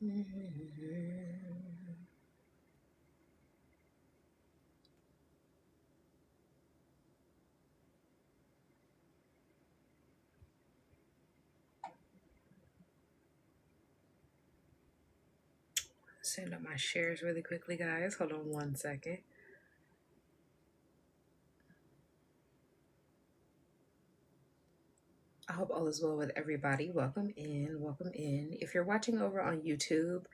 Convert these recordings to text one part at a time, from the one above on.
Send up my shares really quickly, guys. Hold on 1 second. I hope all is well with everybody. Welcome in. Welcome in. If you're watching over on YouTube,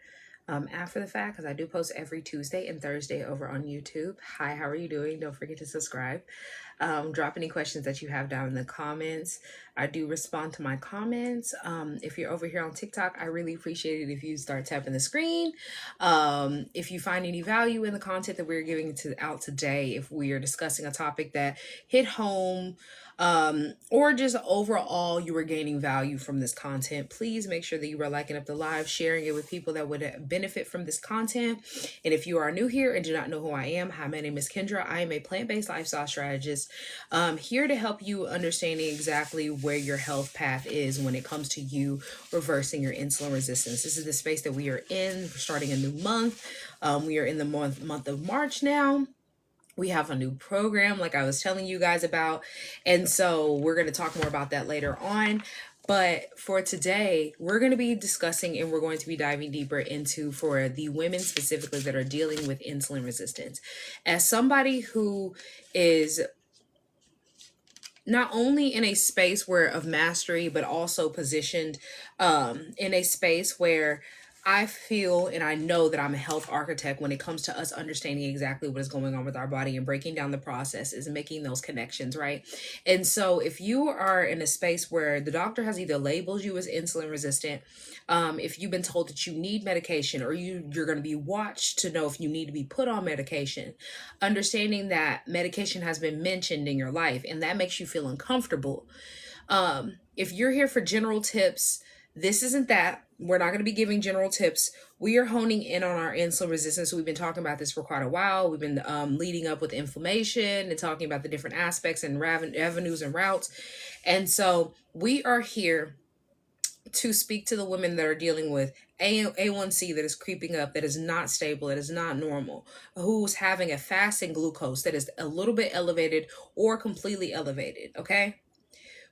after the fact, because I do post every Tuesday and Thursday over on YouTube. Hi, how are you doing? Don't forget to subscribe. Drop any questions that you have down in the comments. I do respond to my comments. If you're over here on TikTok, I really appreciate it if you start tapping the screen. If you find any value in the content that we're giving out today, if we are discussing a topic that hit home, or just overall you were gaining value from this content, please make sure that you are liking up the live, sharing it with people that would benefit from this content. And if you are new here and do not know who I am, hi, my name is Kendra. I am a plant-based lifestyle strategist, here to help you understanding exactly where your health path is when it comes to you reversing your insulin resistance. This is the space that we are in. We're starting a new month. We are in the month of March now. We have a new program like I was telling you guys about. And so we're going to talk more about that later on. But for today, we're going to be discussing and we're going to be diving deeper into for the women specifically that are dealing with insulin resistance. As somebody who is not only in a space where of mastery, but also positioned in a space where I feel and I know that I'm a health architect when it comes to us understanding exactly what is going on with our body and breaking down the processes and making those connections, right? And so if you are in a space where the doctor has either labeled you as insulin resistant, if you've been told that you need medication, or you're going to be watched to know if you need to be put on medication, understanding that medication has been mentioned in your life and that makes you feel uncomfortable. If you're here for general tips, this isn't that. We're not going to be giving general tips. We are honing in on our insulin resistance. We've been talking about this for quite a while. We've been leading up with inflammation and talking about the different aspects and avenues and routes. And so we are here to speak to the women that are dealing with A1C that is creeping up, that is not stable, that is not normal, who's having a fasting glucose that is a little bit elevated or completely elevated, okay?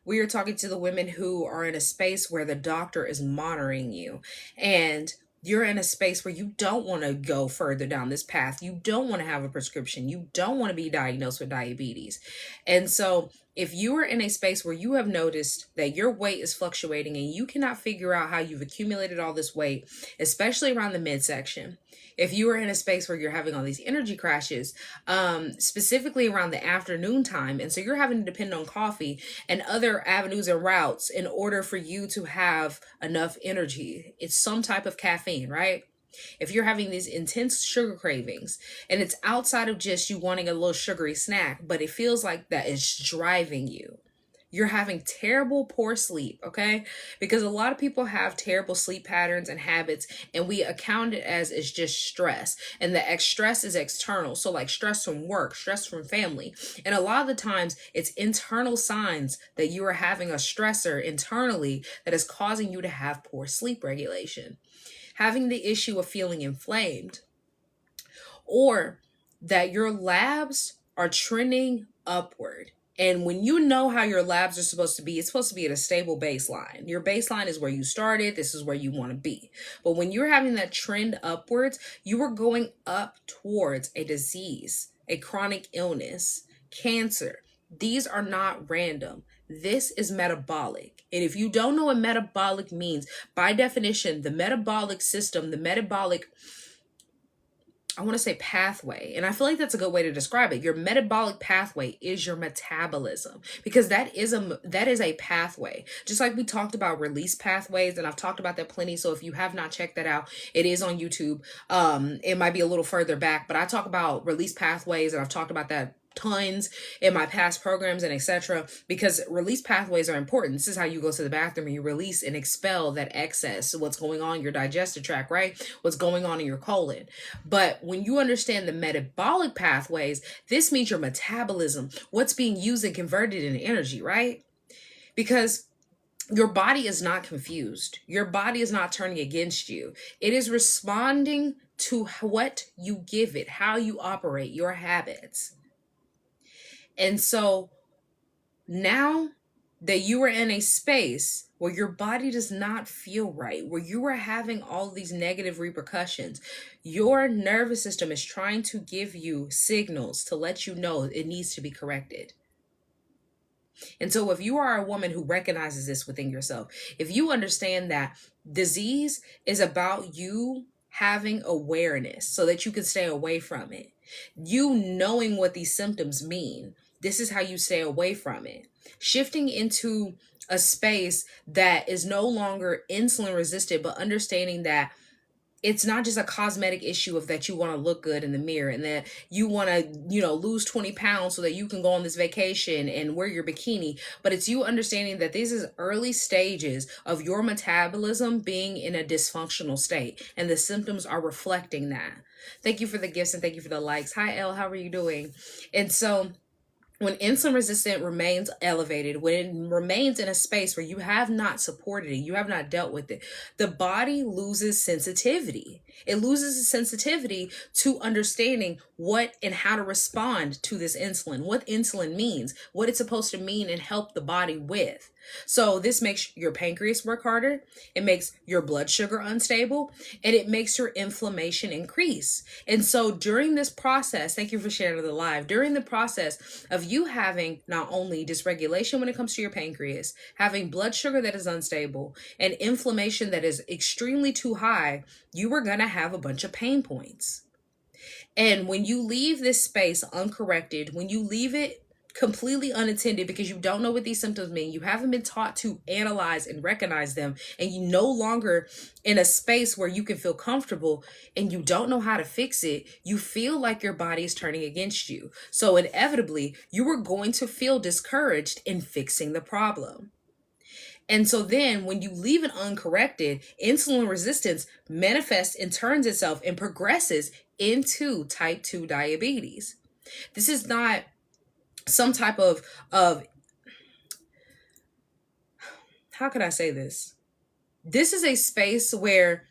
We are talking to the women who are in a space where the doctor is monitoring you and you're in a space where you don't want to go further down this path. You don't want to have a prescription. You don't want to be diagnosed with diabetes. And so if you are in a space where you have noticed that your weight is fluctuating and you cannot figure out how you've accumulated all this weight, especially around the midsection, if you are in a space where you're having all these energy crashes, specifically around the afternoon time, and so you're having to depend on coffee and other avenues and routes in order for you to have enough energy, it's some type of caffeine, right? If you're having these intense sugar cravings and it's outside of just you wanting a little sugary snack, but it feels like that is driving you, you're having terrible, poor sleep, okay? Because a lot of people have terrible sleep patterns and habits, and we account it as it's just stress. And the stress is external. So like stress from work, stress from family. And a lot of the times it's internal signs that you are having a stressor internally that is causing you to have poor sleep regulation. Having the issue of feeling inflamed, or that your labs are trending upward. And when you know how your labs are supposed to be, it's supposed to be at a stable baseline. Your baseline is where you started. This is where you want to be. But when you're having that trend upwards, you are going up towards a disease, a chronic illness, cancer. These are not random. This is metabolic. And if you don't know what metabolic means, by definition, the metabolic system, the metabolic, I want to say pathway, and I feel like that's a good way to describe it. Your metabolic pathway is your metabolism, because that is a pathway. Just like we talked about release pathways, and I've talked about that plenty. So if you have not checked that out, it is on YouTube. It might be a little further back, but I talk about release pathways, and I've talked about that tons in my past programs and etc., because release pathways are important. This is how you go to the bathroom and you release and expel that excess, what's going on in your digestive tract, right? What's going on in your colon. But when you understand the metabolic pathways, this means your metabolism, what's being used and converted into energy, right? Because Your body is not confused. Your body is not turning against you. It is responding to what you give it, how you operate, your habits. And so now that you are in a space where your body does not feel right, where you are having all these negative repercussions, your nervous system is trying to give you signals to let you know it needs to be corrected. And so, if you are a woman who recognizes this within yourself, if you understand that disease is about you having awareness so that you can stay away from it, you knowing what these symptoms mean, this is how you stay away from it. Shifting into a space that is no longer insulin resistant, but understanding that it's not just a cosmetic issue of that you want to look good in the mirror and that you want to, lose 20 pounds so that you can go on this vacation and wear your bikini, but it's you understanding that this is early stages of your metabolism being in a dysfunctional state, and the symptoms are reflecting that. Thank you for the gifts and thank you for the likes. Hi, Elle, how are you doing? And so when insulin resistance remains elevated, when it remains in a space where you have not supported it, you have not dealt with it, the body loses sensitivity. It loses the sensitivity to understanding what and how to respond to this insulin, what insulin means, what it's supposed to mean and help the body with. So this makes your pancreas work harder. It makes your blood sugar unstable, and it makes your inflammation increase. And so during this process, thank you for sharing the live, during the process of you having not only dysregulation when it comes to your pancreas, having blood sugar that is unstable, and inflammation that is extremely too high, you are going to have a bunch of pain points. And when you leave this space uncorrected, when you leave it completely unattended because you don't know what these symptoms mean, you haven't been taught to analyze and recognize them, and you no longer in a space where you can feel comfortable and you don't know how to fix it, you feel like your body is turning against you. So inevitably, you are going to feel discouraged in fixing the problem. And so then when you leave it uncorrected, insulin resistance manifests and turns itself and progresses into type 2 diabetes. This is not some type of how can I say this? This is a space where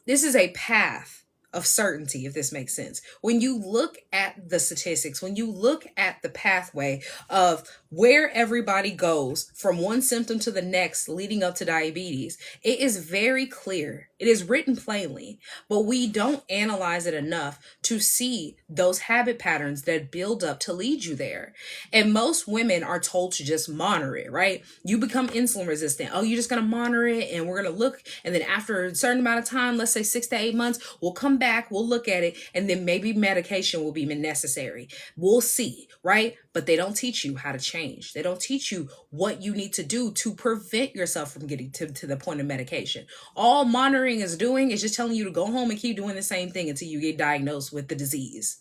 this is a path of certainty, if this makes sense. When you look at the statistics, when you look at the pathway of where everybody goes from one symptom to the next leading up to diabetes, it is very clear. It is written plainly, but we don't analyze it enough to see those habit patterns that build up to lead you there. And most women are told to just monitor it, right? You become insulin resistant. Oh, you're just going to monitor it and we're going to look. And then after a certain amount of time, let's say 6 to 8 months, we'll come back, we'll look at it, and then maybe medication will be necessary. We'll see, right? But they don't teach you how to change. They don't teach you what you need to do to prevent yourself from getting to the point of medication. All monitoring is doing is just telling you to go home and keep doing the same thing until you get diagnosed with the disease.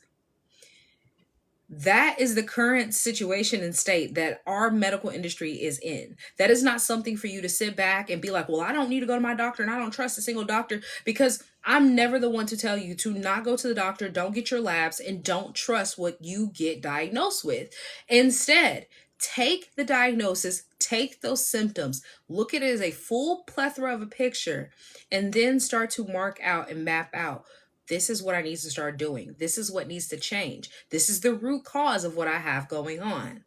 That is the current situation and state that our medical industry is in. That is not something for you to sit back and be like, well, I don't need to go to my doctor and I don't trust a single doctor, because I'm never the one to tell you to not go to the doctor, don't get your labs, and don't trust what you get diagnosed with. Instead, take the diagnosis, take those symptoms, look at it as a full plethora of a picture, and then start to mark out and map out. This is what I need to start doing. This is what needs to change. This is the root cause of what I have going on.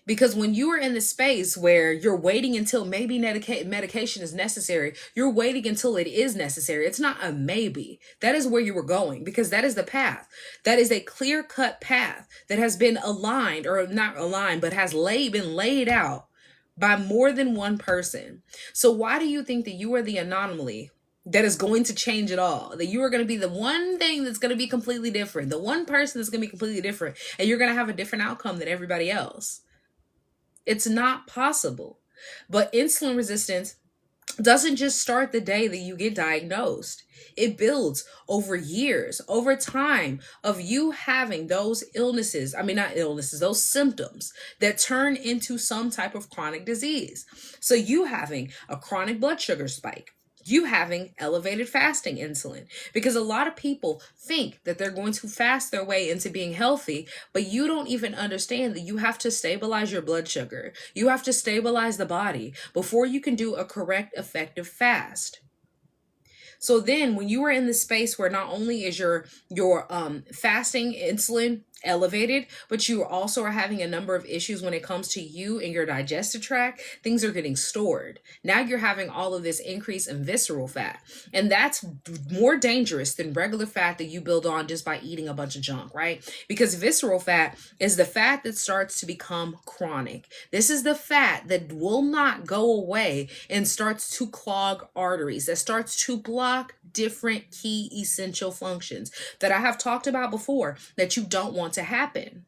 Because when you are in the space where you're waiting until maybe medication is necessary, you're waiting until it is necessary. It's not a maybe. That is where you were going, because that is the path. That is a clear-cut path that has been aligned, or not aligned, but has been laid out by more than one person. So why do you think that you are the anomaly that is going to change it all? That you are going to be the one thing that's going to be completely different, the one person that's going to be completely different, and you're going to have a different outcome than everybody else. It's not possible. But insulin resistance doesn't just start the day that you get diagnosed. It builds over years, over time of you having those those symptoms that turn into some type of chronic disease. So you having a chronic blood sugar spike, you having elevated fasting insulin. Because a lot of people think that they're going to fast their way into being healthy, but you don't even understand that you have to stabilize your blood sugar. You have to stabilize the body before you can do a correct, effective fast. So then when you are in the space where not only is your fasting insulin elevated, but you also are having a number of issues when it comes to you and your digestive tract, things are getting stored. Now you're having all of this increase in visceral fat. And that's more dangerous than regular fat that you build on just by eating a bunch of junk, right? Because visceral fat is the fat that starts to become chronic. This is the fat that will not go away and starts to clog arteries, that starts to block different key essential functions that I have talked about before that you don't want to happen.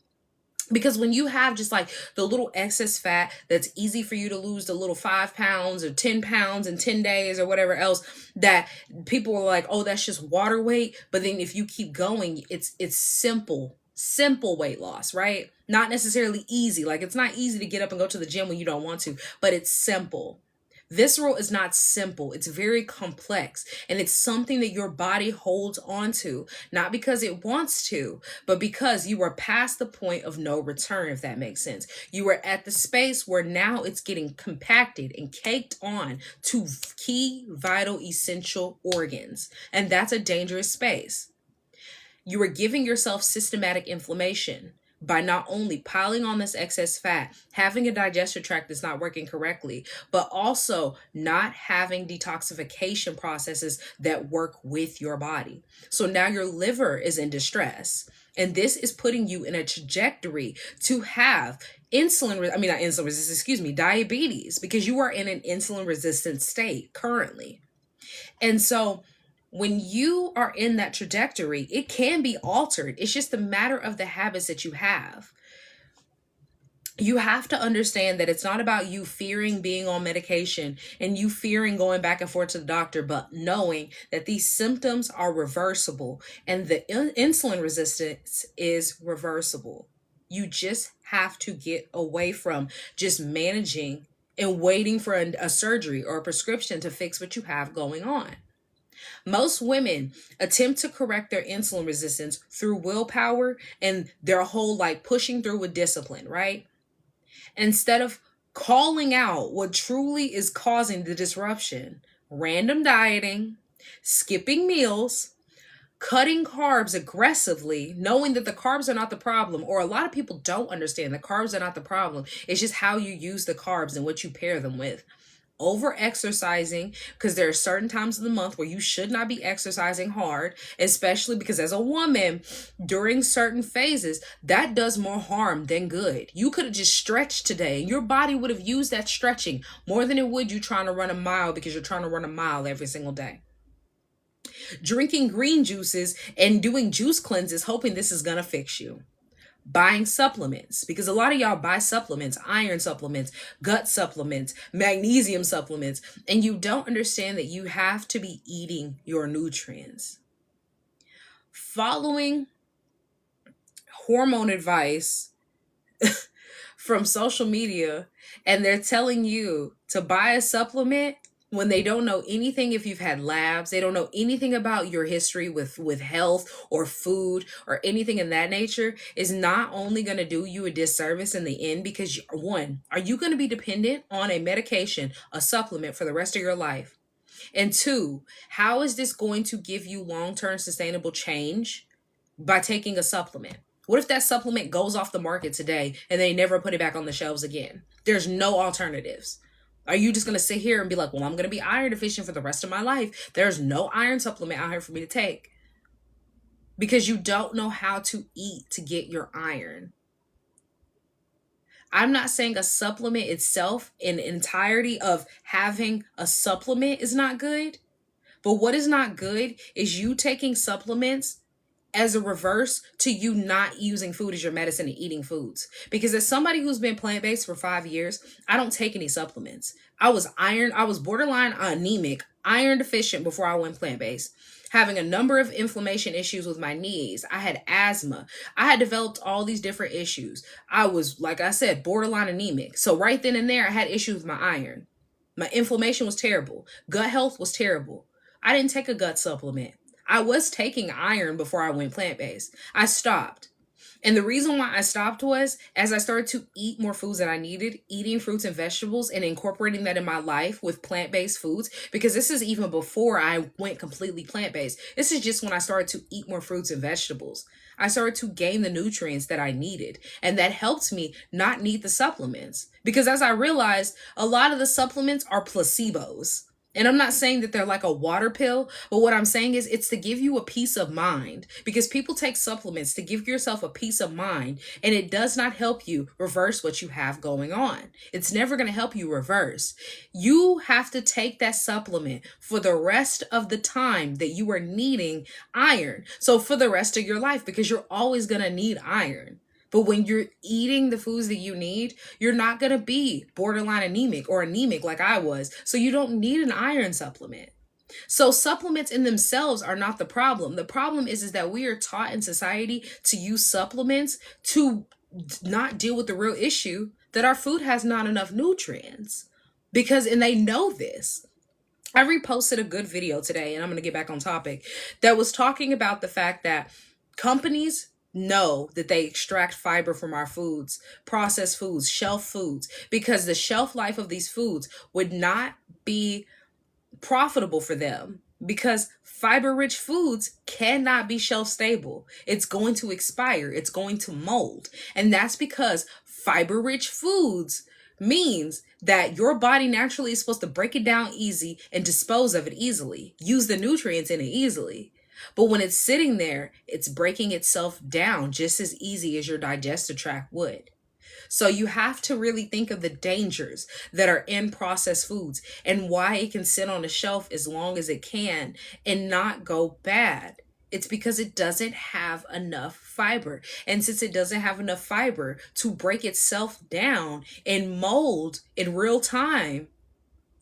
Because when you have just like the little excess fat that's easy for you to lose, the little 5 pounds or 10 pounds in 10 days or whatever else, that people are like, oh, that's just water weight. But then if you keep going, it's simple weight loss, right? Not necessarily easy. Like it's not easy to get up and go to the gym when you don't want to, but it's simple. Visceral is not simple. It's very complex, and it's something that your body holds on to, not because it wants to, but because you are past the point of no return, if that makes sense. You are at the space where now it's getting compacted and caked on to key, vital, essential organs, and that's a dangerous space. You are giving yourself systematic inflammation by not only piling on this excess fat, having a digestive tract that's not working correctly, but also not having detoxification processes that work with your body. So now your liver is in distress. And this is putting you in a trajectory to have diabetes, because you are in an insulin resistant state currently. And so when you are in that trajectory, it can be altered. It's just a matter of the habits that you have. You have to understand that it's not about you fearing being on medication and you fearing going back and forth to the doctor, but knowing that these symptoms are reversible and the insulin resistance is reversible. You just have to get away from just managing and waiting for a surgery or a prescription to fix what you have going on. Most women attempt to correct their insulin resistance through willpower and their whole like pushing through with discipline, right? Instead of calling out what truly is causing the disruption: random dieting, skipping meals, cutting carbs aggressively, knowing that the carbs are not the problem, or a lot of people don't understand the carbs are not the problem. It's just how you use the carbs and what you pair them with. Over exercising, because there are certain times of the month where you should not be exercising hard, especially because as a woman during certain phases that does more harm than good. You could have just stretched today and your body would have used that stretching more than it would you trying to run a mile, because you're trying to run a mile every single day. Drinking green juices and doing juice cleanses hoping this is gonna fix you. Buying supplements, because a lot of y'all buy supplements, iron supplements, gut supplements, magnesium supplements, and you don't understand that you have to be eating your nutrients. Following hormone advice from social media, and they're telling you to buy a supplement when they don't know anything. If you've had labs, they don't know anything about your history with health or food or anything in that nature, is not only going to do you a disservice in the end, because one, are you going to be dependent on a medication, a supplement for the rest of your life? And two, how is this going to give you long-term sustainable change by taking a supplement? What if that supplement goes off the market today and they never put it back on the shelves again? There's no alternatives. Are you just going to sit here and be like, well, I'm going to be iron deficient for the rest of my life? There's no iron supplement out here for me to take. Because you don't know how to eat to get your iron. I'm not saying a supplement itself in entirety of having a supplement is not good. But what is not good is you taking supplements as a reverse to you not using food as your medicine and eating foods. Because as somebody who's been plant-based for 5 years, I don't take any supplements. I was borderline anemic, iron deficient before I went plant-based, having a number of inflammation issues with my knees. I had asthma. I had developed all these different issues. I was, like I said, borderline anemic. So right then and there, I had issues with my iron. My inflammation was terrible. Gut health was terrible. I didn't take a gut supplement. I was taking iron before I went plant-based. I stopped. And the reason why I stopped was as I started to eat more foods that I needed, eating fruits and vegetables and incorporating that in my life with plant-based foods, because this is even before I went completely plant-based. This is just when I started to eat more fruits and vegetables. I started to gain the nutrients that I needed. And that helped me not need the supplements. Because as I realized, a lot of the supplements are placebos. And I'm not saying that they're like a water pill, but what I'm saying is it's to give you a peace of mind, because people take supplements to give yourself a peace of mind, and it does not help you reverse what you have going on. It's never going to help you reverse. You have to take that supplement for the rest of the time that you are needing iron. So for the rest of your life, because you're always going to need iron. But when you're eating the foods that you need, you're not going to be borderline anemic or anemic like I was. So you don't need an iron supplement. So supplements in themselves are not the problem. The problem is that we are taught in society to use supplements to not deal with the real issue that our food has not enough nutrients. And they know this. I reposted a good video today, and I'm going to get back on topic, that was talking about the fact that companies know that they extract fiber from our foods, processed foods, shelf foods, because the shelf life of these foods would not be profitable for them, because fiber-rich foods cannot be shelf stable. It's going to expire. It's going to mold. And that's because fiber-rich foods means that your body naturally is supposed to break it down easy and dispose of it easily, use the nutrients in it easily. But when it's sitting there, it's breaking itself down just as easy as your digestive tract would. So you have to really think of the dangers that are in processed foods and why it can sit on the shelf as long as it can and not go bad. It's because it doesn't have enough fiber. And since it doesn't have enough fiber to break itself down and mold in real time,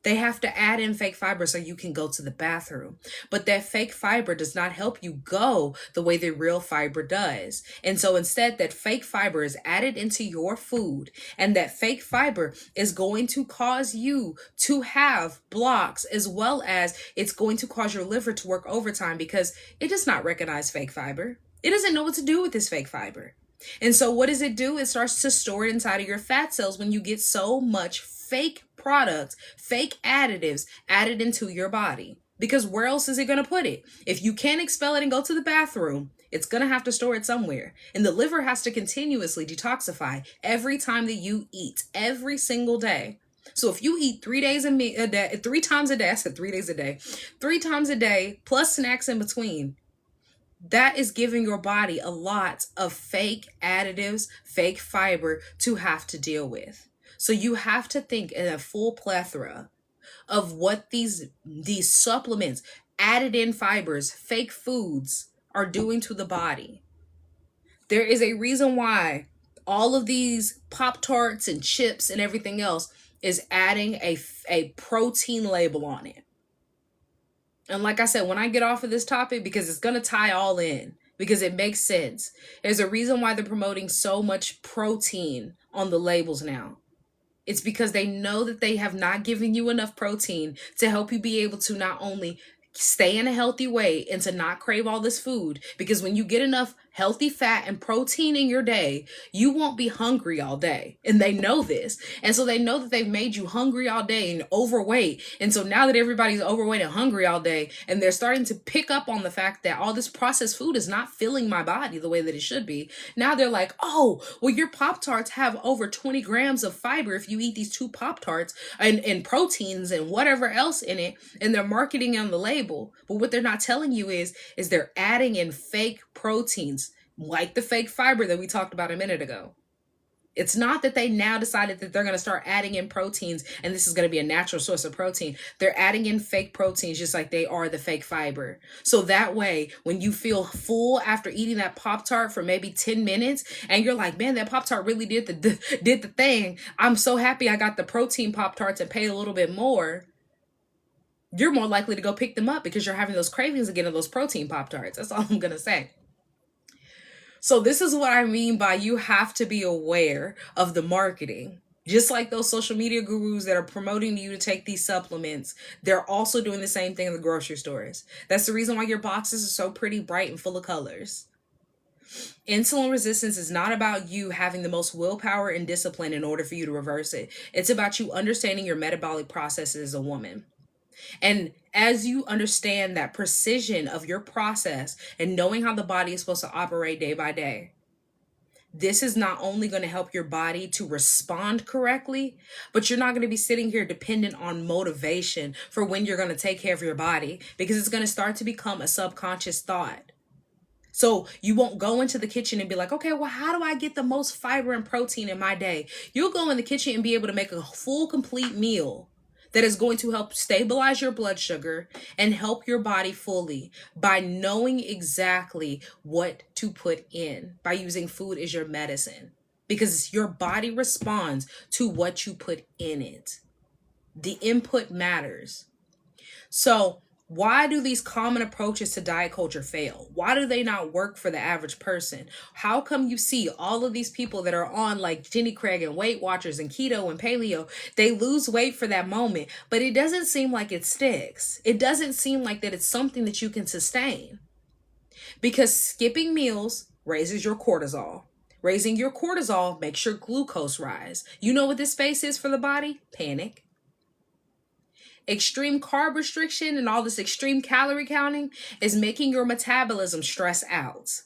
they have to add in fake fiber so you can go to the bathroom. But that fake fiber does not help you go the way the real fiber does. And so instead, that fake fiber is added into your food, and that fake fiber is going to cause you to have blocks, as well as it's going to cause your liver to work overtime because it does not recognize fake fiber. It doesn't know what to do with this fake fiber. And so what does it do? It starts to store it inside of your fat cells when you get so much fake products, fake additives added into your body. Because where else is it going to put it? If you can't expel it and go to the bathroom, it's going to have to store it somewhere. And the liver has to continuously detoxify every time that you eat, every single day. So if you eat 3 days a day, 3 times a day, I said 3 days a day, 3 times a day, plus snacks in between, that is giving your body a lot of fake additives, fake fiber to have to deal with. So you have to think in a full plethora of what these supplements, added in fibers, fake foods are doing to the body. There is a reason why all of these Pop-Tarts and chips and everything else is adding a protein label on it. And like I said, when I get off of this topic, because it's going to tie all in, because it makes sense. There's a reason why they're promoting so much protein on the labels now. It's because they know that they have not given you enough protein to help you be able to not only stay in a healthy way and to not crave all this food. Because when you get enough healthy fat and protein in your day, you won't be hungry all day. And they know this. And so they know that they've made you hungry all day and overweight. And so now that everybody's overweight and hungry all day, and they're starting to pick up on the fact that all this processed food is not filling my body the way that it should be. Now they're like, oh, well, your Pop-Tarts have over 20 grams of fiber if you eat these 2 Pop-Tarts and proteins and whatever else in it. And they're marketing on the label. But what they're not telling you is they're adding in fake proteins, like the fake fiber that we talked about a minute ago. It's not that they now decided that they're going to start adding in proteins and this is going to be a natural source of protein. They're adding in fake proteins just like they are the fake fiber. So that way, when you feel full after eating that Pop-Tart for maybe 10 minutes and you're like, man, that Pop-Tart really did the thing. I'm so happy I got the protein Pop-Tarts and paid a little bit more. You're more likely to go pick them up because you're having those cravings again of those protein Pop-Tarts. That's all I'm going to say. So this is what I mean by you have to be aware of the marketing. Just like those social media gurus that are promoting you to take these supplements, they're also doing the same thing in the grocery stores. That's the reason why your boxes are so pretty, bright, and full of colors. Insulin resistance is not about you having the most willpower and discipline in order for you to reverse it. It's about you understanding your metabolic processes as a woman. And as you understand that precision of your process and knowing how the body is supposed to operate day by day, this is not only going to help your body to respond correctly, but you're not going to be sitting here dependent on motivation for when you're going to take care of your body, because it's going to start to become a subconscious thought. So you won't go into the kitchen and be like, okay, well, how do I get the most fiber and protein in my day? You'll go in the kitchen and be able to make a full, complete meal that is going to help stabilize your blood sugar and help your body fully by knowing exactly what to put in, by using food as your medicine, because your body responds to what you put in it. The input matters. So why do these common approaches to diet culture fail? Why do they not work for the average person? How come you see all of these people that are on like Jenny Craig and Weight Watchers and keto and paleo, they lose weight for that moment, but it doesn't seem like it sticks. It doesn't seem like that it's something that you can sustain, because skipping meals raises your cortisol. Raising your cortisol makes your glucose rise. You know what this space is for the body? Panic. Extreme carb restriction and all this extreme calorie counting is making your metabolism stress out.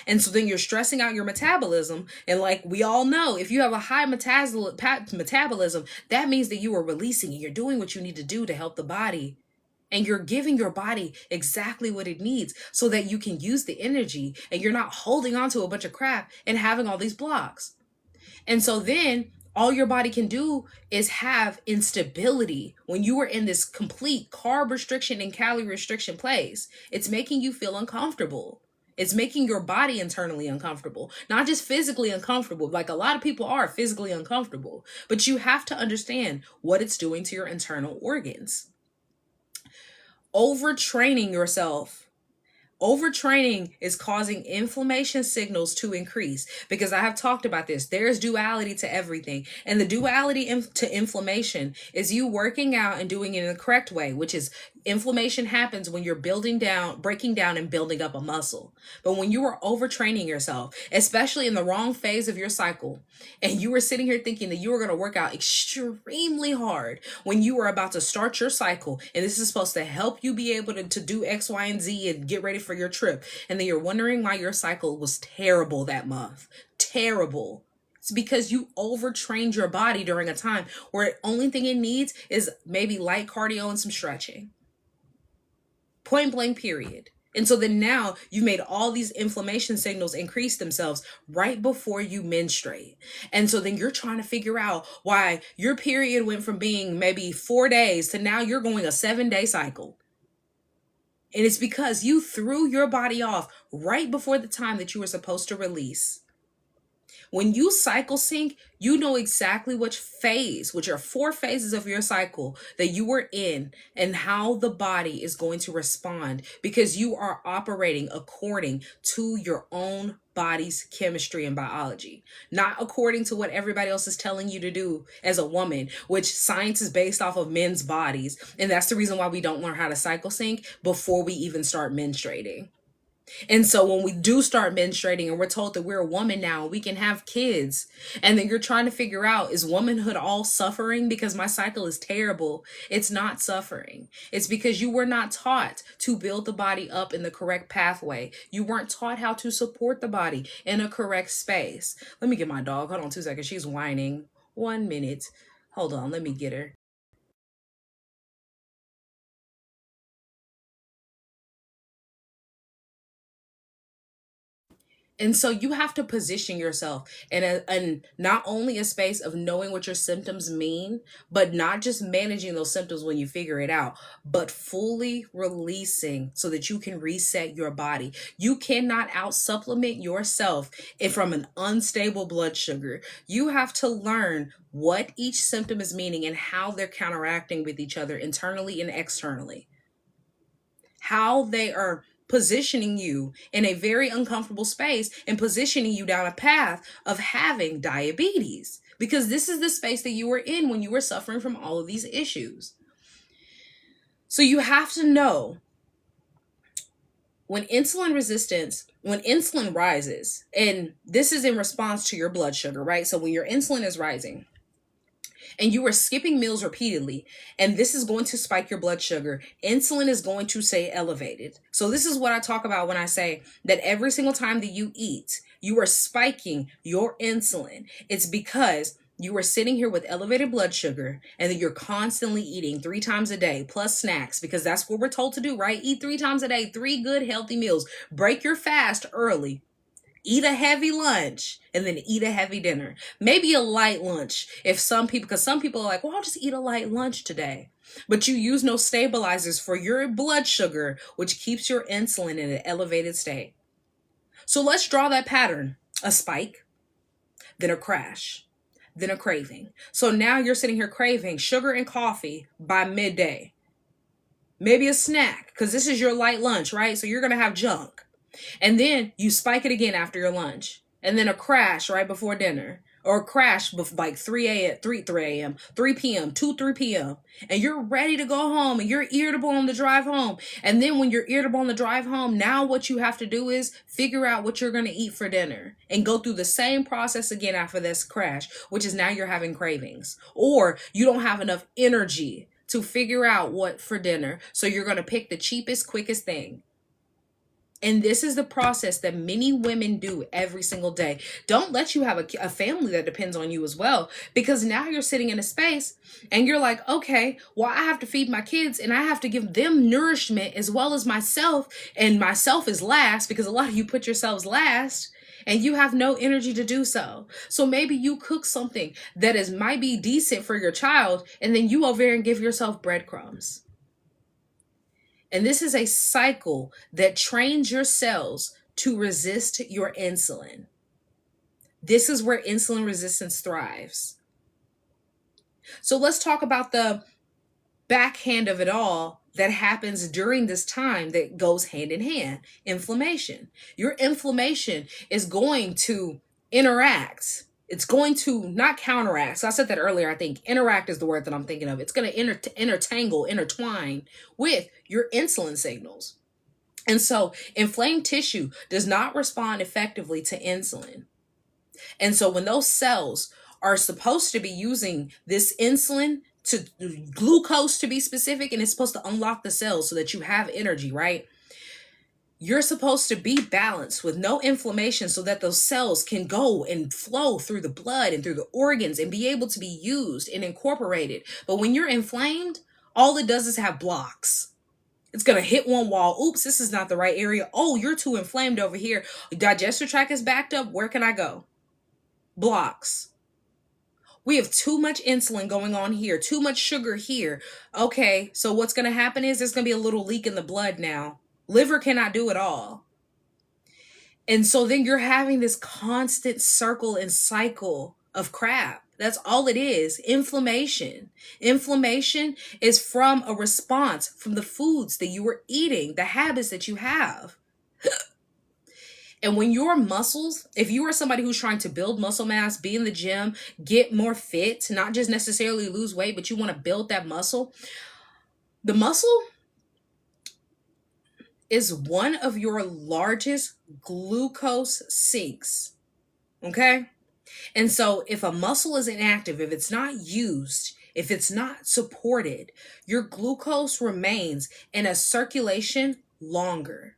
And so then you're stressing out your metabolism. And like we all know, if you have a high metabolism, that means that you are releasing and you're doing what you need to do to help the body. And you're giving your body exactly what it needs so that you can use the energy and you're not holding on to a bunch of crap and having all these blocks. And so then all your body can do is have instability. When you are in this complete carb restriction and calorie restriction place, it's making you feel uncomfortable. It's making your body internally uncomfortable, not just physically uncomfortable. Like a lot of people are physically uncomfortable, but you have to understand what it's doing to your internal organs. Overtraining yourself. Overtraining is causing inflammation signals to increase, because I have talked about this. There's duality to everything. And the duality to inflammation is you working out and doing it in the correct way, which is inflammation happens when you're breaking down and building up a muscle. But when you are overtraining yourself, especially in the wrong phase of your cycle, and you were sitting here thinking that you were going to work out extremely hard when you were about to start your cycle, and this is supposed to help you be able to do X, Y, and Z and get ready for your trip, and then you're wondering why your cycle was terrible that month. Terrible. It's because you overtrained your body during a time where the only thing it needs is maybe light cardio and some stretching. Point blank, period. And so then now you've made all these inflammation signals increase themselves right before you menstruate. And so then you're trying to figure out why your period went from being maybe 4 days to now you're going a 7-day cycle. And it's because you threw your body off right before the time that you were supposed to release. When you cycle sync, you know exactly which are 4 phases of your cycle that you were in and how the body is going to respond, because you are operating according to your own body's chemistry and biology, not according to what everybody else is telling you to do as a woman, which science is based off of men's bodies. And that's the reason why we don't learn how to cycle sync before we even start menstruating. And so when we do start menstruating and we're told that we're a woman now, we can have kids, and then you're trying to figure out, is womanhood all suffering because my cycle is terrible? It's not suffering. It's because you were not taught to build the body up in the correct pathway. You weren't taught how to support the body in a correct space. Let me get my dog. Hold on 2 seconds. She's whining. 1 minute. Hold on. Let me get her. And so you have to position yourself in not only a space of knowing what your symptoms mean, but not just managing those symptoms when you figure it out, but fully releasing so that you can reset your body. You cannot out supplement yourself from an unstable blood sugar. You have to learn what each symptom is meaning and how they're counteracting with each other internally and externally. How they are positioning you in a very uncomfortable space and positioning you down a path of having diabetes, because this is the space that you were in when you were suffering from all of these issues. So you have to know when insulin rises, and this is in response to your blood sugar, right? So when your insulin is rising and you are skipping meals repeatedly, and this is going to spike your blood sugar, insulin is going to stay elevated. So this is what I talk about when I say that every single time that you eat, you are spiking your insulin. It's because you are sitting here with elevated blood sugar, and then you're constantly eating 3 times a day plus snacks, because that's what we're told to do, right? Eat 3 times a day, 3 good healthy meals. Break your fast early. Eat a heavy lunch and then eat a heavy dinner. Maybe a light lunch if because some people are like, well, I'll just eat a light lunch today. But you use no stabilizers for your blood sugar, which keeps your insulin in an elevated state. So let's draw that pattern. A spike, then a crash, then a craving. So now you're sitting here craving sugar and coffee by midday. Maybe a snack, because this is your light lunch, right? So you're going to have junk. And then you spike it again after your lunch. And then a crash right before dinner. Or a crash like 3 a.m., 3 p.m., 3 p.m. And you're ready to go home and you're irritable on the drive home. And then when you're irritable on the drive home, now what you have to do is figure out what you're going to eat for dinner and go through the same process again after this crash, which is now you're having cravings. Or you don't have enough energy to figure out what for dinner. So you're going to pick the cheapest, quickest thing. And this is the process that many women do every single day. Don't let you have a family that depends on you as well, because now you're sitting in a space and you're like, okay, well, I have to feed my kids and I have to give them nourishment as well as myself. And myself is last, because a lot of you put yourselves last and you have no energy to do so. So maybe you cook something that might be decent for your child, and then you over there and give yourself breadcrumbs. And this is a cycle that trains your cells to resist your insulin. This is where insulin resistance thrives. So let's talk about the backhand of it all that happens during this time that goes hand in hand. Inflammation. Your inflammation is going to interact. It's going to not counteract. So I said that earlier, I think. Interact is the word that I'm thinking of. It's going to intertwine with your insulin signals. And so inflamed tissue does not respond effectively to insulin. And so when those cells are supposed to be using this insulin, to glucose to be specific, and it's supposed to unlock the cells so that you have energy, right? You're supposed to be balanced with no inflammation so that those cells can go and flow through the blood and through the organs and be able to be used and incorporated. But when you're inflamed, all it does is have blocks. It's going to hit one wall. Oops, this is not the right area. Oh, you're too inflamed over here. Digestive tract is backed up. Where can I go? Blocks. We have too much insulin going on here, too much sugar here. Okay, so what's going to happen is there's going to be a little leak in the blood now. Liver cannot do it all. And so then you're having this constant circle and cycle of crap. That's all it is. Inflammation. Inflammation is from a response from the foods that you were eating, the habits that you have. And when your muscles, if you are somebody who's trying to build muscle mass, be in the gym, get more fit, not just necessarily lose weight, but you want to build that muscle, the muscle is one of your largest glucose sinks. Okay? And so if a muscle is inactive, if it's not used, if it's not supported, your glucose remains in a circulation longer.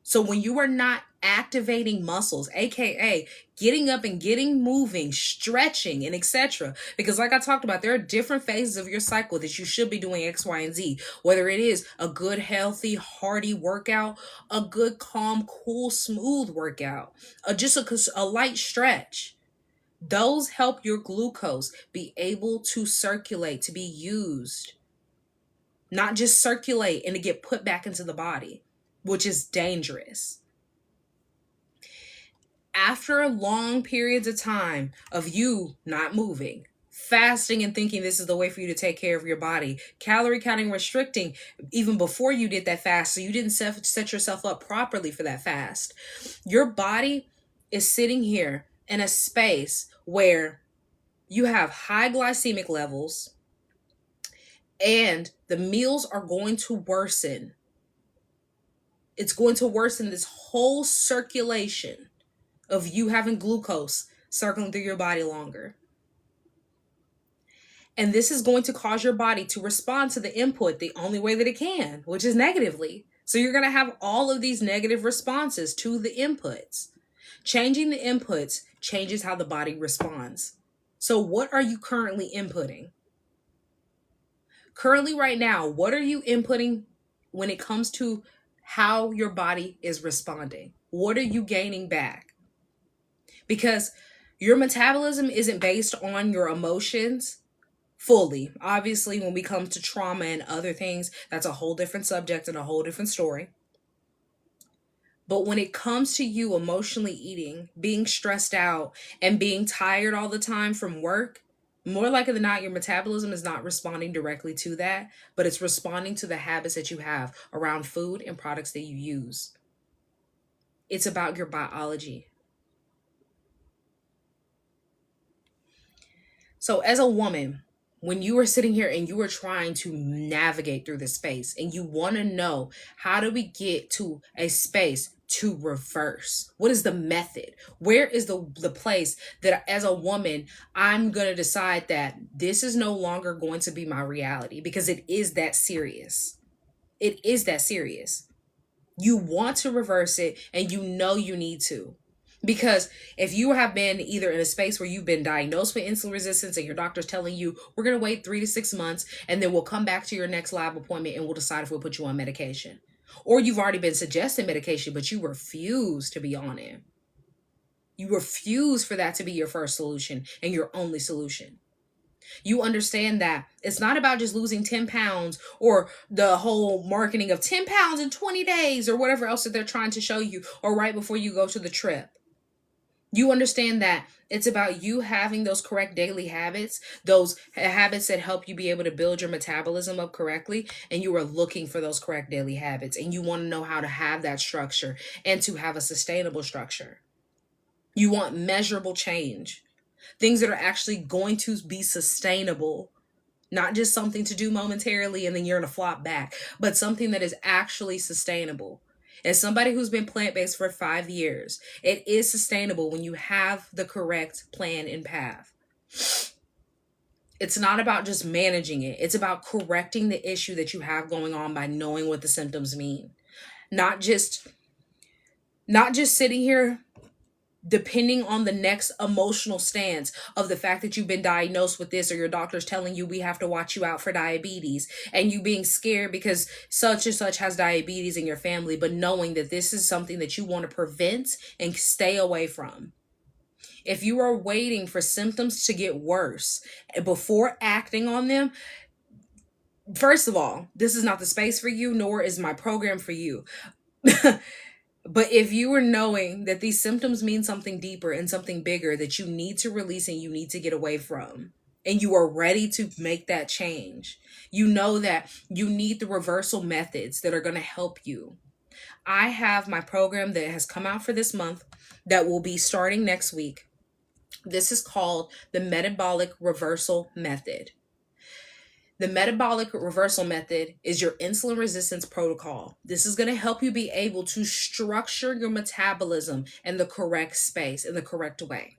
So when you are not activating muscles, aka getting up and getting moving, stretching, and etc. Because like I talked about, there are different phases of your cycle that you should be doing X, Y, and Z. Whether it is a good, healthy, hearty workout, a good, calm, cool, smooth workout, just a light stretch. Those help your glucose be able to circulate, to be used. Not just circulate and to get put back into the body, which is dangerous. After long periods of time of you not moving, fasting and thinking this is the way for you to take care of your body, calorie counting, restricting even before you did that fast, so you didn't set yourself up properly for that fast, your body is sitting here in a space where You have high glycemic levels, and the meals are going to worsen. It's going to worsen this whole circulation of you having glucose circling through your body longer. And this is going to cause your body to respond to the input the only way that it can, which is negatively. So you're going to have all of these negative responses to the inputs. Changing the inputs changes how the body responds. So what are you currently inputting? Currently, right now, what are you inputting when it comes to how your body is responding? What are you gaining back? Because your metabolism isn't based on your emotions fully. Obviously, when we come to trauma and other things, that's a whole different subject and a whole different story. But when it comes to you emotionally eating, being stressed out, and being tired all the time from work, more likely than not, your metabolism is not responding directly to that, but it's responding to the habits that you have around food and products that you use. It's about your biology. So, as a woman, when you are sitting here and you are trying to navigate through this space and you want to know, how do we get to a space to reverse? What is the method? Where is the place that as a woman, I'm going to decide that this is no longer going to be my reality, because it is that serious. It is that serious. You want to reverse it, and you know you need to. Because if you have been either in a space where you've been diagnosed with insulin resistance and your doctor's telling you, we're going to wait 3 to 6 months and then we'll come back to your next lab appointment and we'll decide if we'll put you on medication. Or you've already been suggested medication, but you refuse to be on it. You refuse for that to be your first solution and your only solution. You understand that it's not about just losing 10 pounds or the whole marketing of 10 pounds in 20 days or whatever else that they're trying to show you, or right before you go to the trip. You understand that it's about you having those correct daily habits, those habits that help you be able to build your metabolism up correctly, and you are looking for those correct daily habits, and you want to know how to have that structure and to have a sustainable structure. You want measurable change, things that are actually going to be sustainable, not just something to do momentarily and then you're going to flop back, but something that is actually sustainable. As somebody who's been plant-based for 5 years, it is sustainable when you have the correct plan and path. It's not about just managing it. It's about correcting the issue that you have going on by knowing what the symptoms mean. Not just sitting here depending on the next emotional stance of the fact that you've been diagnosed with this, or your doctor's telling you we have to watch you out for diabetes, and you being scared because such and such has diabetes in your family, but knowing that this is something that you want to prevent and stay away from. If you are waiting for symptoms to get worse before acting on them, first of all, this is not the space for you, nor is my program for you. But if you are knowing that these symptoms mean something deeper and something bigger that you need to release and you need to get away from, and you are ready to make that change, you know that you need the reversal methods that are going to help you. I have my program that has come out for this month that will be starting next week. This is called the Metabolic Reversal Method. The metabolic reversal method is your insulin resistance protocol. This is going to help you be able to structure your metabolism in the correct space, in the correct way.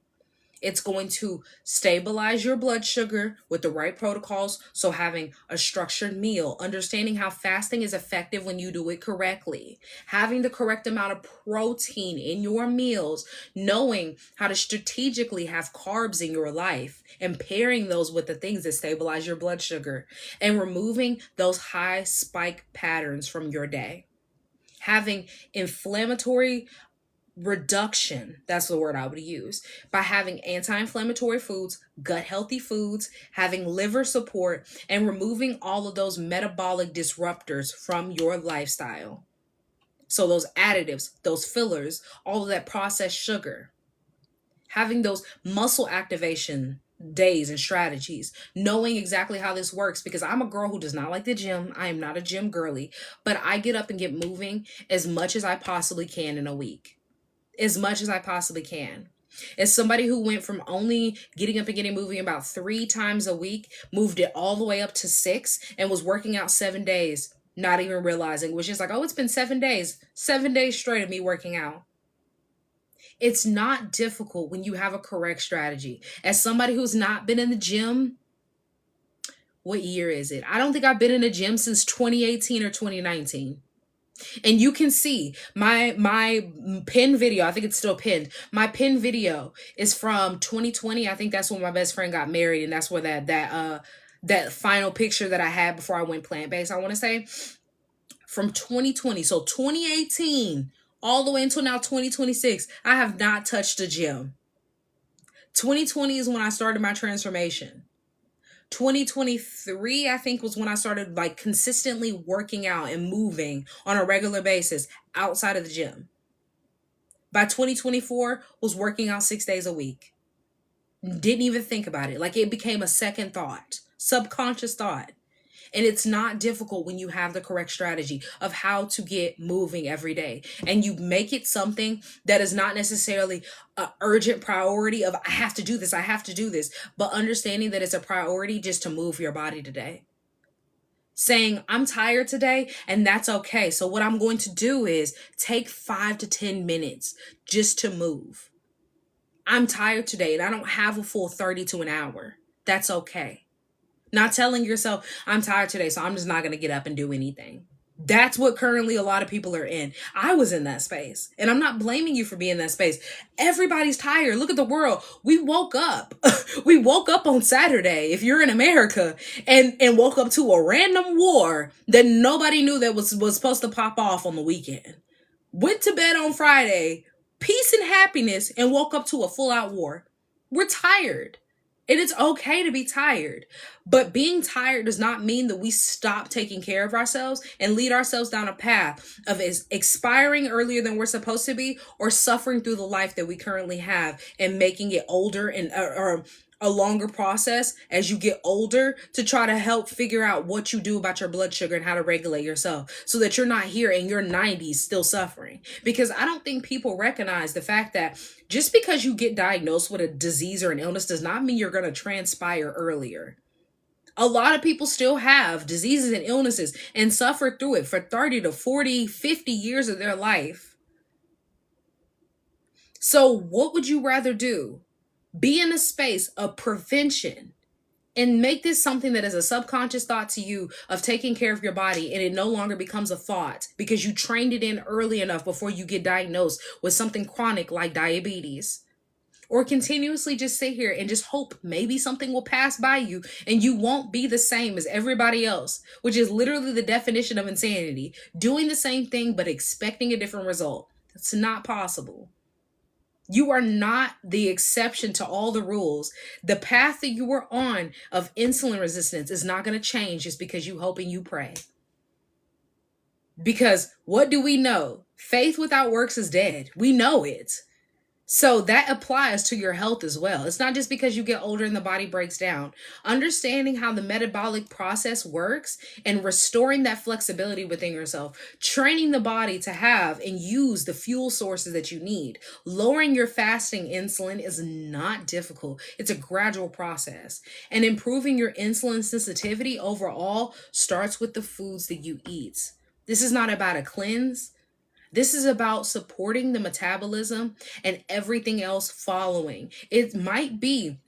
It's going to stabilize your blood sugar with the right protocols. So having a structured meal, understanding how fasting is effective when you do it correctly, having the correct amount of protein in your meals, knowing how to strategically have carbs in your life and pairing those with the things that stabilize your blood sugar, and removing those high spike patterns from your day. Having inflammatory reduction, that's the word I would use, by having anti-inflammatory foods, gut healthy foods, having liver support, and removing all of those metabolic disruptors from your lifestyle. So those additives, those fillers, all of that processed sugar, having those muscle activation days and strategies, knowing exactly how this works, because I'm a girl who does not like the gym. I am not a gym girly, but I get up and get moving as much as I possibly can in a week. As much as I possibly can. As somebody who went from only getting up and getting moving about 3 times a week, moved it all the way up to 6, and was working out 7 days, not even realizing, it was just like, oh, it's been 7 days, 7 days straight of me working out. It's not difficult when you have a correct strategy. As somebody who's not been in the gym, what year is it? I don't think I've been in a gym since 2018 or 2019. And you can see my pin video. I think it's still pinned. My pin video is from 2020. I think that's when my best friend got married, and that's where that final picture that I had before I went plant-based, I want to say, from 2020. So 2018 all the way until now 2026, I have not touched a gym. 2020 is when I started my transformation. 2023, I think, was when I started like consistently working out and moving on a regular basis outside of the gym. By 2024, was working out 6 days a week. Didn't even think about it. Like, it became a second thought, subconscious thought. And it's not difficult when you have the correct strategy of how to get moving every day. And you make it something that is not necessarily an urgent priority of, I have to do this, I have to do this. But understanding that it's a priority just to move your body today. Saying, I'm tired today, and that's okay. So what I'm going to do is take 5 to 10 minutes just to move. I'm tired today, and I don't have a full 30 to an hour. That's okay. Not telling yourself, I'm tired today, so I'm just not going to get up and do anything. That's what currently a lot of people are in. I was in that space, and I'm not blaming you for being in that space. Everybody's tired. Look at the world. We woke up. We woke up on Saturday, if you're in America, and woke up to a random war that nobody knew that was supposed to pop off on the weekend. Went to bed on Friday, peace and happiness, and woke up to a full-out war. We're tired. And it's okay to be tired. But being tired does not mean that we stop taking care of ourselves and lead ourselves down a path of expiring earlier than we're supposed to be, or suffering through the life that we currently have and making it older and or a longer process as you get older to try to help figure out what you do about your blood sugar and how to regulate yourself so that you're not here in your 90s still suffering. Because I don't think people recognize the fact that just because you get diagnosed with a disease or an illness does not mean you're going to transpire earlier. A lot of people still have diseases and illnesses and suffer through it for 30 to 40, 50 years of their life. So what would you rather do? Be in a space of prevention and make this something that is a subconscious thought to you of taking care of your body, and it no longer becomes a thought because you trained it in early enough before you get diagnosed with something chronic like diabetes. Or continuously just sit here and just hope maybe something will pass by you and you won't be the same as everybody else, which is literally the definition of insanity. Doing the same thing but expecting a different result. It's not possible. You are not the exception to all the rules. The path that you are on of insulin resistance is not going to change just because you hope and you pray. Because what do we know? Faith without works is dead. We know it. So that applies to your health as well. It's not just because you get older and the body breaks down. Understanding how the metabolic process works and restoring that flexibility within yourself, training the body to have and use the fuel sources that you need. Lowering your fasting insulin is not difficult. It's a gradual process. And improving your insulin sensitivity overall starts with the foods that you eat. This is not about a cleanse. This is about supporting the metabolism and everything else following. It might be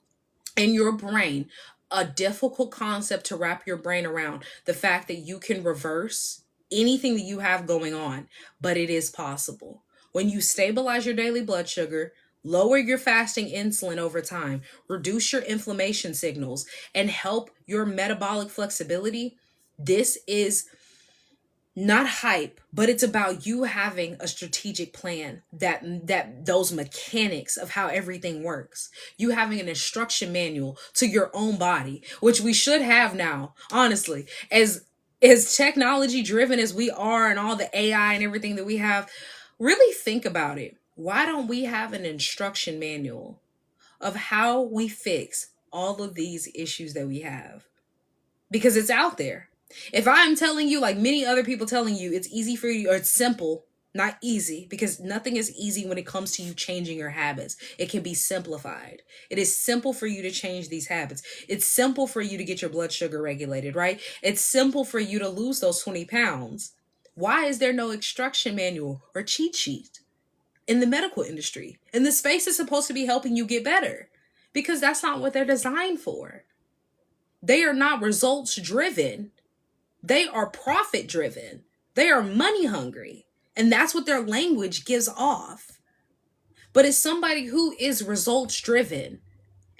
in your brain a difficult concept to wrap your brain around, the fact that you can reverse anything that you have going on, but it is possible. When you stabilize your daily blood sugar, lower your fasting insulin over time, reduce your inflammation signals, and help your metabolic flexibility, this is not hype, but it's about you having a strategic plan, that those mechanics of how everything works. You having an instruction manual to your own body, which we should have now, honestly. As technology driven as we are and all the AI and everything that we have, really think about it. Why don't we have an instruction manual of how we fix all of these issues that we have? Because it's out there. If I'm telling you, like many other people telling you, it's easy for you or it's simple, Not easy, because nothing is easy when it comes to you changing your habits. It can be simplified. It is simple for you to change these habits. It's simple for you to get your blood sugar regulated, right? It's simple for you to lose those 20 pounds. Why is there no instruction manual or cheat sheet in the medical industry? And the space is supposed to be helping you get better, because that's not what they're designed for. They are not results driven. They are profit driven. They are money hungry. And that's what their language gives off. But it's somebody who is results driven.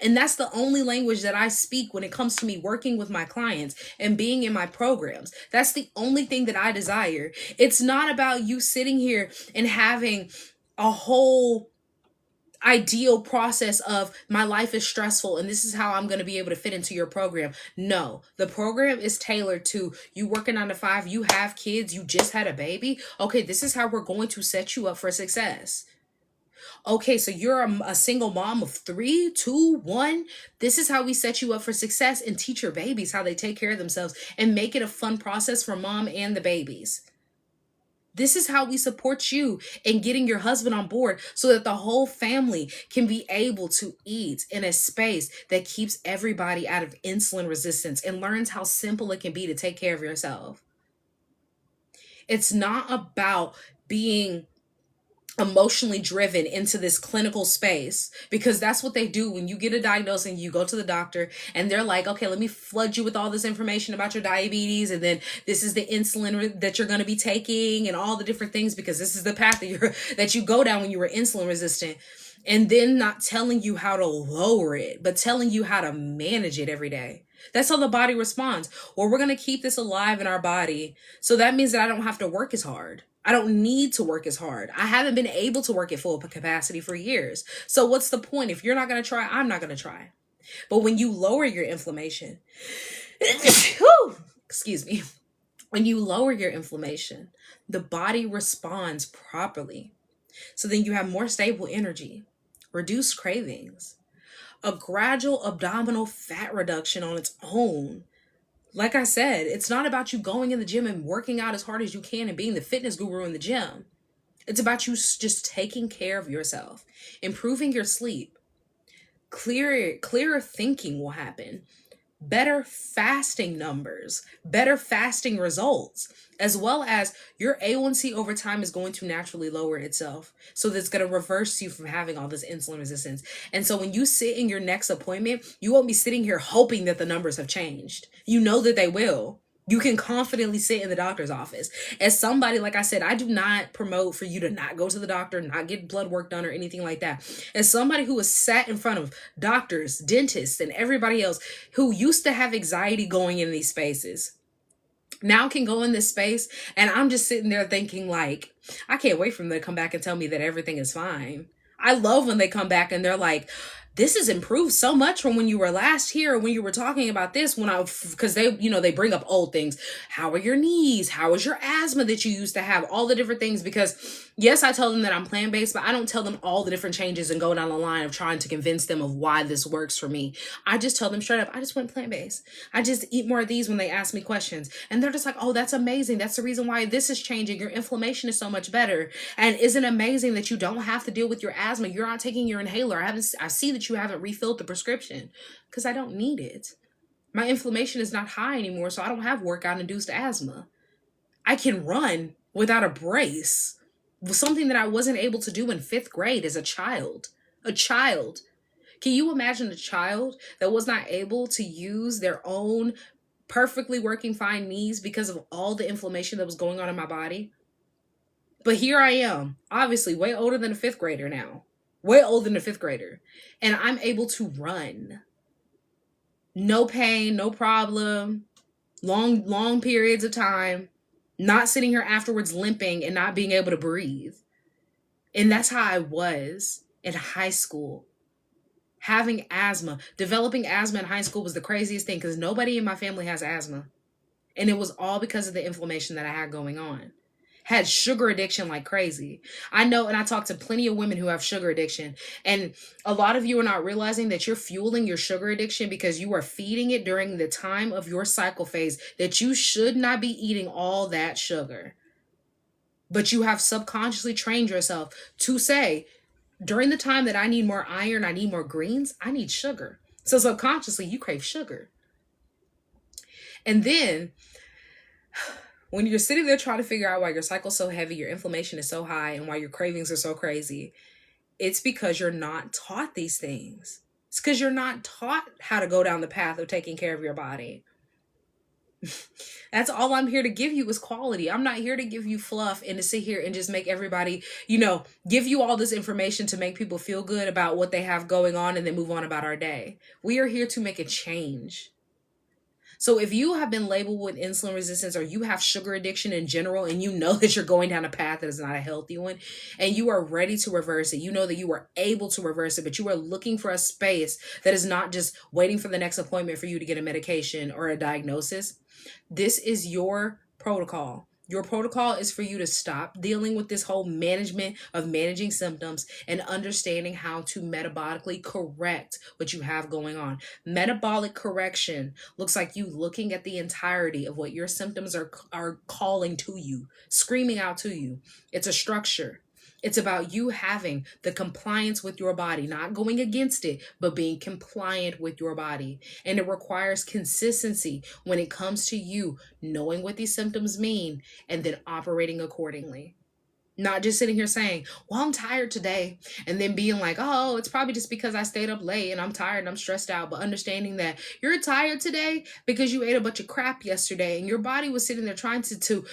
And that's the only language that I speak when it comes to me working with my clients and being in my programs. That's the only thing that I desire. It's not about you sitting here and having a whole ideal process of my life is stressful and this is how I'm going to be able to fit into your program. No, the program is tailored to you working 9 to 5, you have kids, you just had a baby. Okay, this is how we're going to set you up for success. Okay, so you're a single mom of 3, 2, 1. This is how we set you up for success and teach your babies how they take care of themselves and make it a fun process for mom and the babies. This is how we support you in getting your husband on board so that the whole family can be able to eat in a space that keeps everybody out of insulin resistance and learns how simple it can be to take care of yourself. It's not about being emotionally driven into this clinical space, because that's what they do when you get a diagnosis and you go to the doctor and they're like, okay, let me flood you with all this information about your diabetes, and then this is the insulin that you're going to be taking and all the different things, because this is the path that you go down when you were insulin resistant, and then not telling you how to lower it, but telling you how to manage it every day. That's how the body responds. Well, we're going to keep this alive in our body, so that means that I don't have to work as hard. I don't need to work as hard. I haven't been able to work at full capacity for years. So what's the point? If you're not going to try, I'm not going to try. But when you lower your inflammation, excuse me, when you lower your inflammation, the body responds properly. So then you have more stable energy, reduced cravings, a gradual abdominal fat reduction on its own. Like I said, it's not about you going in the gym and working out as hard as you can and being the fitness guru in the gym. It's about you just taking care of yourself, improving your sleep. Clearer thinking will happen. Better fasting numbers, better fasting results, as well as your A1C over time is going to naturally lower itself. So that's going to reverse you from having all this insulin resistance. And so when you sit in your next appointment, you won't be sitting here hoping that the numbers have changed. You know that they will. You can confidently sit in the doctor's office. As somebody, like I said, I do not promote for you to not go to the doctor, not get blood work done or anything like that. As somebody who has sat in front of doctors, dentists, and everybody else who used to have anxiety going in these spaces, now can go in this space, and I'm just sitting there thinking, like, I can't wait for them to come back and tell me that everything is fine. I love when they come back and they're like, this has improved so much from when you were last here, or when you were talking about this, because they bring up old things. How are your knees? How is your asthma that you used to have? All the different things, because yes, I tell them that I'm plant-based, but I don't tell them all the different changes and go down the line of trying to convince them of why this works for me. I just tell them straight up, I just went plant-based. I just eat more of these when they ask me questions. And they're just like, oh, that's amazing. That's the reason why this is changing. Your inflammation is so much better. And isn't it amazing that you don't have to deal with your asthma? You're not taking your inhaler. I see that you haven't refilled the prescription, because I don't need it. My inflammation is not high anymore, so I don't have workout-induced asthma. I can run without a brace. Something that I wasn't able to do in 5th grade as a child. A child. Can you imagine a child that was not able to use their own perfectly working fine knees because of all the inflammation that was going on in my body? But here I am, obviously way older than a 5th grader now. Way older than a 5th grader. And I'm able to run. No pain, no problem. Long periods of time. Not sitting here afterwards limping and not being able to breathe. And that's how I was in high school. Having asthma. Developing asthma in high school was the craziest thing, because nobody in my family has asthma. And it was all because of the inflammation that I had going on. Had sugar addiction like crazy. I know, and I talk to plenty of women who have sugar addiction. And a lot of you are not realizing that you're fueling your sugar addiction because you are feeding it during the time of your cycle phase that you should not be eating all that sugar. But you have subconsciously trained yourself to say, during the time that I need more iron, I need more greens, I need sugar. So subconsciously, you crave sugar. And then when you're sitting there trying to figure out why your cycle's so heavy, your inflammation is so high, and why your cravings are so crazy, it's because you're not taught these things. It's because you're not taught how to go down the path of taking care of your body. That's all I'm here to give you is quality. I'm not here to give you fluff and to sit here and just make everybody, give you all this information to make people feel good about what they have going on and then move on about our day. We are here to make a change. So if you have been labeled with insulin resistance, or you have sugar addiction in general, and you know that you're going down a path that is not a healthy one, and you are ready to reverse it, you know that you are able to reverse it, but you are looking for a space that is not just waiting for the next appointment for you to get a medication or a diagnosis, this is your protocol. Your protocol is for you to stop dealing with this whole management of managing symptoms and understanding how to metabolically correct what you have going on. Metabolic correction looks like you looking at the entirety of what your symptoms are calling to you, screaming out to you. It's a structure. It's about you having the compliance with your body, not going against it, but being compliant with your body. And it requires consistency when it comes to you knowing what these symptoms mean and then operating accordingly. Not just sitting here saying, well, I'm tired today, and then being like, oh, it's probably just because I stayed up late and I'm tired and I'm stressed out. But understanding that you're tired today because you ate a bunch of crap yesterday and your body was sitting there trying to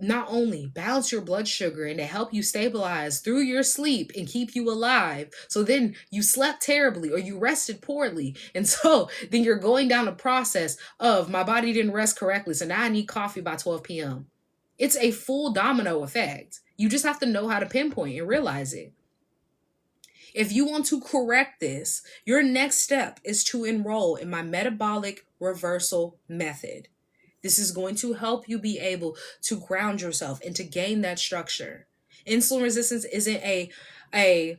not only balance your blood sugar and to help you stabilize through your sleep and keep you alive. So then you slept terribly or you rested poorly. And so then you're going down a process of my body didn't rest correctly. So now I need coffee by 12 p.m. It's a full domino effect. You just have to know how to pinpoint and realize it. If you want to correct this, your next step is to enroll in my metabolic reversal method. This is going to help you be able to ground yourself and to gain that structure. Insulin resistance isn't a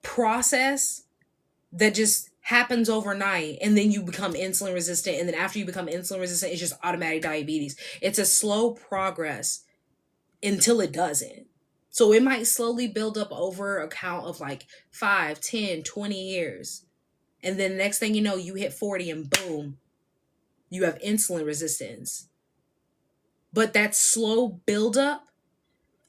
process that just happens overnight and then you become insulin resistant. And then after you become insulin resistant, it's just automatic diabetes. It's a slow progress until it doesn't. So it might slowly build up over a count of like 5, 10, 20 years. And then the next thing you know, you hit 40 and boom, you have insulin resistance. But that slow buildup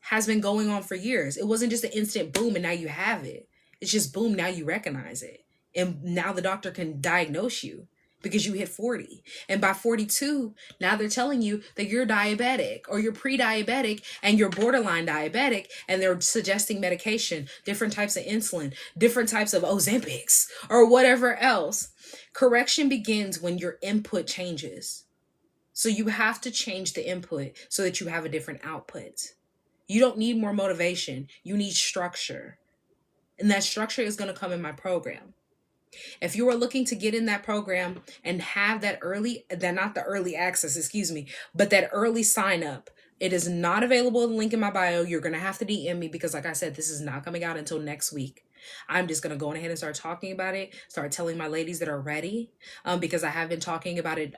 has been going on for years. It wasn't just an instant boom and now you have it. It's just boom, now you recognize it. And now the doctor can diagnose you because you hit 40. And by 42, now they're telling you that you're diabetic or you're pre-diabetic and you're borderline diabetic, and they're suggesting medication, different types of insulin, different types of Ozempics or whatever else. Correction begins when your input changes. So you have to change the input so that you have a different output. You don't need more motivation. You need structure. And that structure is going to come in my program. If you are looking to get in that program and have that not the early access, but that early sign up, it is not available in the link in my bio. You're going to have to DM me because, like I said, this is not coming out until next week. I'm just going to go ahead and start talking about it, start telling my ladies that are ready, because I have been talking about it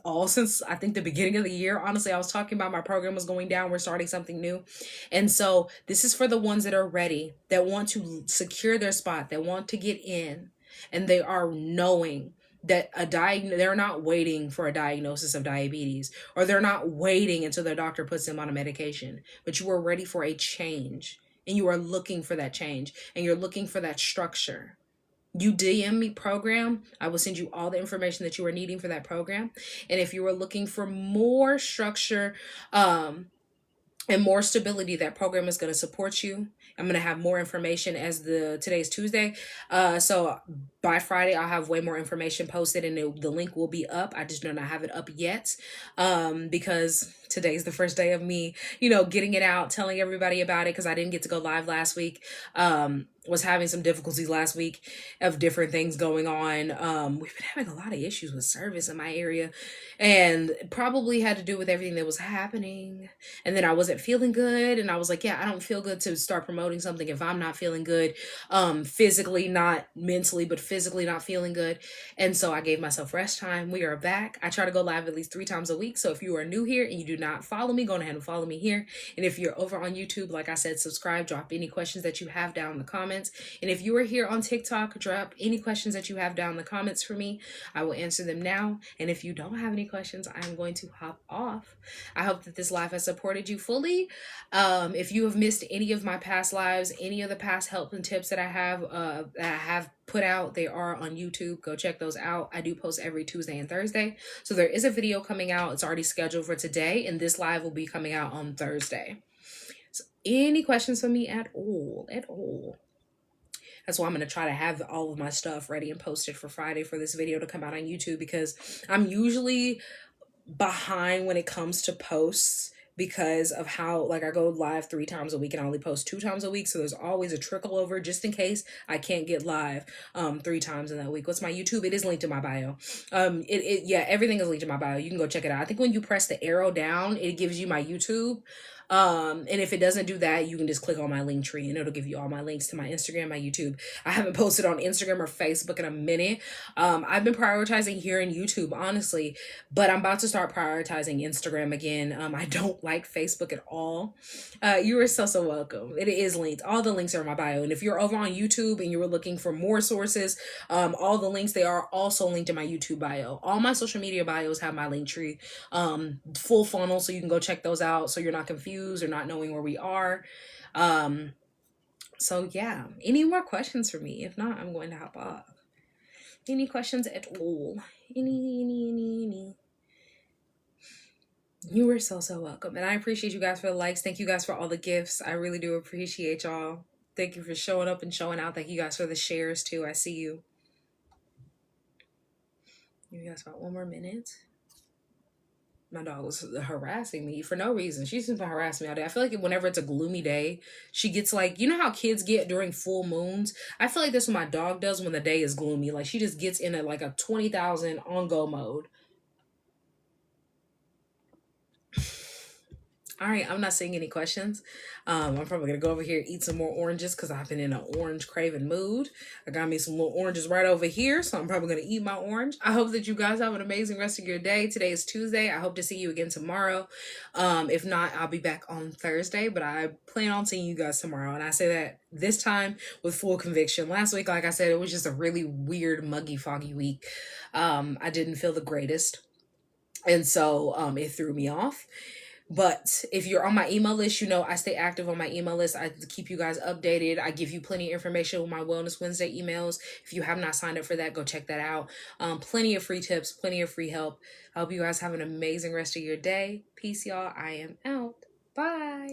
all since, I think, the beginning of the year. Honestly, I was talking about my program was going down. We're starting something new. And so this is for the ones that are ready, that want to secure their spot, that want to get in, and they are knowing that they're not waiting for a diagnosis of diabetes, or they're not waiting until their doctor puts them on a medication, but you are ready for a change. And you are looking for that change, and you're looking for that structure. You DM me program, I will send you all the information that you are needing for that program. And if you are looking for more structure and more stability, that program is going to support you. I'm going to have more information as today is Tuesday. So by Friday, I'll have way more information posted, and the link will be up. I just do not have it up yet because today's the first day of me, getting it out, telling everybody about it, because I didn't get to go live last week. Was having some difficulties last week of different things going on. We've been having a lot of issues with service in my area, and probably had to do with everything that was happening. And then I wasn't feeling good, and I was like, yeah, I don't feel good to start promoting something if I'm not feeling good, physically, not mentally, but physically not feeling good. And so I gave myself rest time. We are back. I try to go live at least 3 times a week. So if you are new here and you do not follow me, go ahead and follow me here. And if you're over on YouTube, like I said, subscribe, drop any questions that you have down in the comments. And if you are here on TikTok, drop any questions that you have down in the comments for me. I will answer them now. And if you don't have any questions, I'm going to hop off. I hope that this live has supported you fully. If you have missed any of my past lives, any of the past help and tips that I have put out, they are on YouTube. Go check those out. I do post every Tuesday and Thursday. So there is a video coming out. It's already scheduled for today, and this live will be coming out on Thursday. So any questions for me at all? That's why I'm going to try to have all of my stuff ready and posted for Friday for this video to come out on YouTube, because I'm usually behind when it comes to posts, because of how, like, I go live 3 times a week and I only post 2 times a week. So there's always a trickle over just in case I can't get live 3 times in that week. What's my YouTube? It is linked in my bio. Yeah, everything is linked in my bio. You can go check it out. I think when you press the arrow down, it gives you my YouTube. And if it doesn't do that, you can just click on my link tree and it'll give you all my links to my Instagram, my YouTube. I haven't posted on Instagram or Facebook in a minute. I've been prioritizing here in YouTube, honestly, but I'm about to start prioritizing Instagram again. I don't like Facebook at all. You are so welcome. It is linked. All the links are in my bio. And if you're over on YouTube and you were looking for more sources, all the links, they are also linked in my YouTube bio. All my social media bios have my link tree, full funnel, so you can go check those out so you're not confused or not knowing where we are. So yeah, any more questions for me? If not, I'm going to hop off. Any questions at all? Any. You are so welcome. And I appreciate you guys for the likes. Thank you guys for all the gifts. I really do appreciate y'all. Thank you for showing up and showing out. Thank you guys for the shares too. I see you. You guys got 1 more minute. My dog was harassing me for no reason. She seems to harass me all day. I feel like whenever it's a gloomy day, she gets like, you know how kids get during full moons? I feel like that's what my dog does when the day is gloomy. Like, she just gets in a 20,000 on-go mode. All right, I'm not seeing any questions. I'm probably going to go over here, eat some more oranges because I've been in an orange craving mood. I got me some little oranges right over here, so I'm probably going to eat my orange. I hope that you guys have an amazing rest of your day. Today is Tuesday. I hope to see you again tomorrow. If not, I'll be back on Thursday, but I plan on seeing you guys tomorrow. And I say that this time with full conviction. Last week, like I said, it was just a really weird, muggy, foggy week. I didn't feel the greatest, and so it threw me off. But if you're on my email list, you know I stay active on my email list. I keep you guys updated. I give you plenty of information with my Wellness Wednesday emails. If you have not signed up for that, go check that out. Plenty of free tips, plenty of free help. I hope you guys have an amazing rest of your day. Peace, y'all. I am out. Bye.